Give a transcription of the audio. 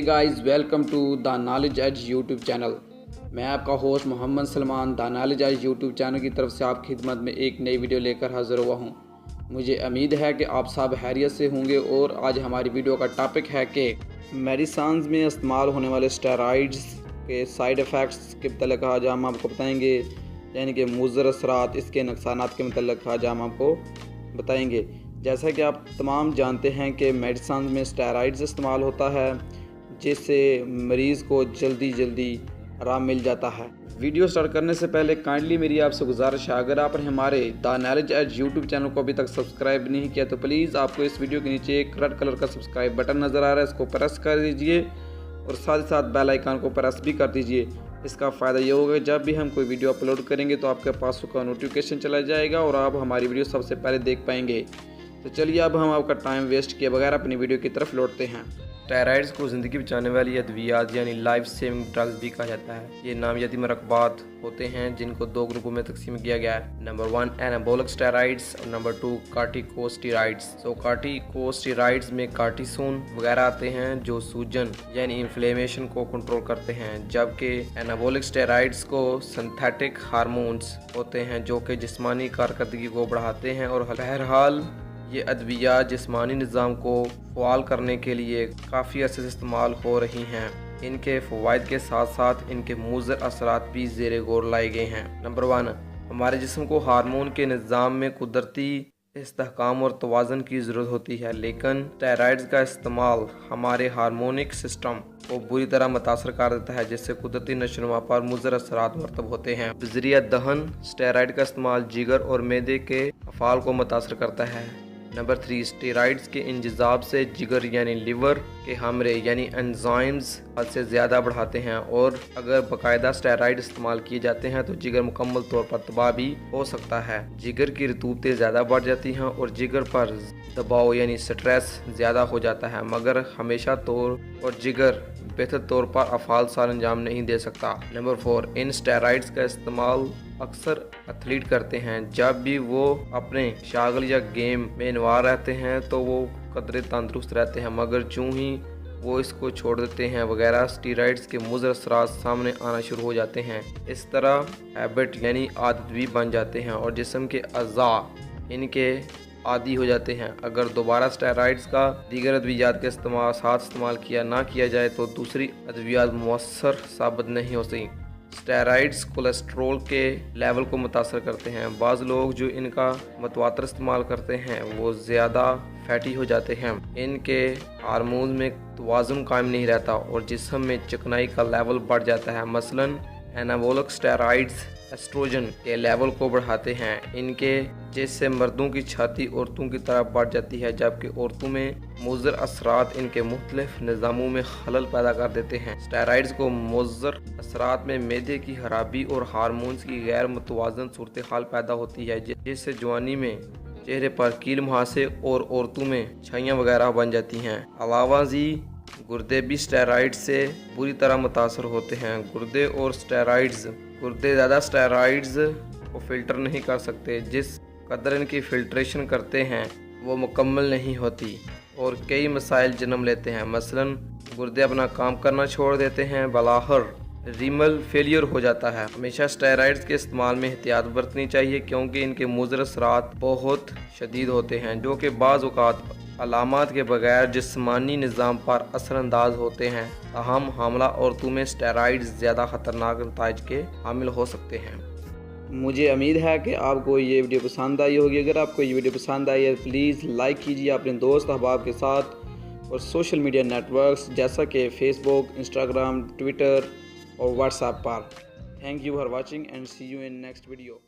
Guys, welcome to the Knowledge Edge YouTube channel. मैं आपका host Mohammad Salman the Knowledge Edge YouTube channel की तरफ से आपकी खिदमत में एक नई वीडियो लेकर हाजिर हुआ हूँ। मुझे उम्मीद है कि आप सब खैरियत से होंगे और आज हमारी वीडियो का टॉपिक है कि मेडिसिन्स में इस्तेमाल होने वाले स्टेरॉइड्स के साइड इफ़ेक्ट्स के मतलब आज हम आपको बताएंगे, यानी कि मुज़र असरात, इसके नुकसानात के मतलब आज हम आपको बताएंगे। जैसा कि आप तमाम जानते हैं कि मेडिसिन में स्टेरॉइड्स इस्तेमाल होता है जिससे मरीज़ को जल्दी आराम मिल जाता है। वीडियो स्टार्ट करने से पहले काइंडली मेरी आपसे गुजारिश है, अगर आपने हमारे the Knowledge Edge YouTube channel को अभी तक सब्सक्राइब नहीं किया तो प्लीज़ आपको इस वीडियो के नीचे एक रेड कलर का सब्सक्राइब बटन नज़र आ रहा है, इसको प्रेस कर दीजिए और साथ ही साथ बेल आइकन को प्रेस भी कर दीजिए। इसका फ़ायदा ये होगा जब भी हम कोई वीडियो अपलोड करेंगे तो आपके पास उसका नोटिफिकेशन चला जाएगा और आप हमारी वीडियो सबसे पहले देख पाएंगे। तो चलिए अब हम आपका टाइम वेस्ट किए बगैर अपनी वीडियो की तरफ लौटते हैं। स्टेरॉइड्स को ज़िंदगी बचाने वाली अद्वियात यानी लाइफ सेविंग ड्रग्स भी कहा जाता है। ये नामियाती मरकबात होते हैं जिनको दो ग्रुपों में तकसीम किया गया है। नंबर 1 एनाबॉलिक स्टेरॉइड्स और नंबर 2 कार्टिकोस्टेरॉइड्स। तो कार्टिकोस्टेरॉइड्स में कार्टिसोन वगैरह आते हैं जो सूजन यानी इन्फ्लेमेशन को कंट्रोल करते हैं, जबकि एनाबॉलिक स्टेरॉइड्स को सिंथेटिक हार्मोन्स होते हैं जो कि जिस्मानी कारकर्दगी को बढ़ाते हैं। और बहरहाल ये अद्वियात जिस्मानी निज़ाम को फ़आल करने के लिए काफ़ी अर्से से इस्तेमाल हो रही हैं। इनके फ़वाइद के साथ साथ इनके मुज़र असरात भी ज़ेरे गौर लाए गए हैं। नंबर 1, हमारे जिस्म को हार्मोन के निज़ाम में कुदरती इस्तेहकाम और तवाज़न की ज़रूरत होती है, लेकिन स्टेरॉइड्स का इस्तेमाल हमारे हार्मोनिक सिस्टम को बुरी तरह मुतासर कर देता है, जिससे कुदरती नशोनुमा पर मुज़र असरात मरतब होते हैं। बज़रिया दहन स्टेरॉइड का इस्तेमाल जिगर और मैदे के अफ़ाल को मुतासर करता है। नंबर 3, स्टेरॉइड्स के इंजज़ाब से जिगर यानी लिवर के हमरे यानी एंजाइम्स हद से ज़्यादा बढ़ाते हैं और अगर बाकायदा स्टेरॉइड इस्तेमाल किए जाते हैं तो जिगर मुकम्मल तौर पर तबाह भी हो सकता है। जिगर की रतूबतें ज़्यादा बढ़ जाती हैं और जिगर पर दबाव यानी स्ट्रेस ज़्यादा हो जाता है, मगर हमेशा तौर और जिगर बेहतर तौर पर अफ़ाल साल अंजाम नहीं दे सकता। नंबर 4, इन स्टेरॉइड्स का इस्तेमाल अक्सर एथलीट करते हैं। जब भी वो अपने शागल या गेम में इन्वॉल्व रहते हैं तो वो कदरे तंदुरुस्त रहते हैं, मगर चूँ ही वो इसको छोड़ देते हैं वगैरह स्टेरॉइड्स के मुज़र असरात सामने आना शुरू हो जाते हैं। इस तरह हैबिट यानी आदत भी बन जाते हैं और जिस्म के अज़ा इनके आदी हो जाते हैं। अगर दोबारा स्टेरॉइड्स का दीगर अद्वियात के इस्तेमाल किया ना किया जाए तो दूसरी अद्वियात मुअस्सर साबित नहीं हो सकती। स्टेरॉइड्स कोलेस्ट्रोल के लेवल को मुतासर करते हैं। बाज़ लोग जो इनका मतवातर इस्तेमाल करते हैं वो ज़्यादा फैटी हो जाते हैं। इनके हार्मोन में तवाज़ुन कायम नहीं रहता और जिस्म में चिकनाई का लेवल बढ़ जाता है। मसलन एनाबॉलिक स्टेरॉइड्स एस्ट्रोजन के लेवल को बढ़ाते हैं इनके, जिससे मर्दों की छाती औरतों की तरफ बढ़ जाती है, जबकि औरतों में मुज़र असरात इनके मुख्तलिफ निज़ामों में खलल पैदा कर देते हैं। स्टेरॉइड्स को मुज़र असरात में मैदे की खराबी और हार्मोन्स की गैर मुतवाज़न सूरत हाल पैदा होती है, जिससे जवानी में चेहरे पर कील मुहासे और औरतों में छाइयाँ वगैरह बन जाती हैं। अलावा जी गुर्दे भी स्टेरॉइड से बुरी तरह मुतासर होते हैं। गुर्दे ज़्यादा स्टेरॉइड्स को फ़िल्टर नहीं कर सकते, जिस कदर इनकी फ़िल्ट्रेशन करते हैं वो मुकम्मल नहीं होती और कई मसाइल जन्म लेते हैं। मसलन गुर्दे अपना काम करना छोड़ देते हैं, बलाहर रीनल फेलियर हो जाता है। हमेशा स्टेरॉइड्स के इस्तेमाल में एहतियात बरतनी चाहिए क्योंकि इनके मुज़र असरात बहुत शदीद होते हैं जो कि बाज़ औक़ात अलामात के बगैर जिस्मानी निज़ाम पर असरअंदाज होते हैं। ताहम हामला औरतों में स्टेरॉइड्स ज़्यादा ख़तरनाक नताइज के हामिल हो सकते हैं। मुझे उम्मीद है कि आपको ये वीडियो पसंद आई होगी। अगर आपको ये वीडियो पसंद आई है प्लीज़ लाइक कीजिए अपने दोस्त अहबाब के साथ और सोशल मीडिया नेटवर्क्स जैसा कि फेसबुक, इंस्टाग्राम, ट्विटर और व्हाट्सएप पर। Thank you for watching and see you in next video.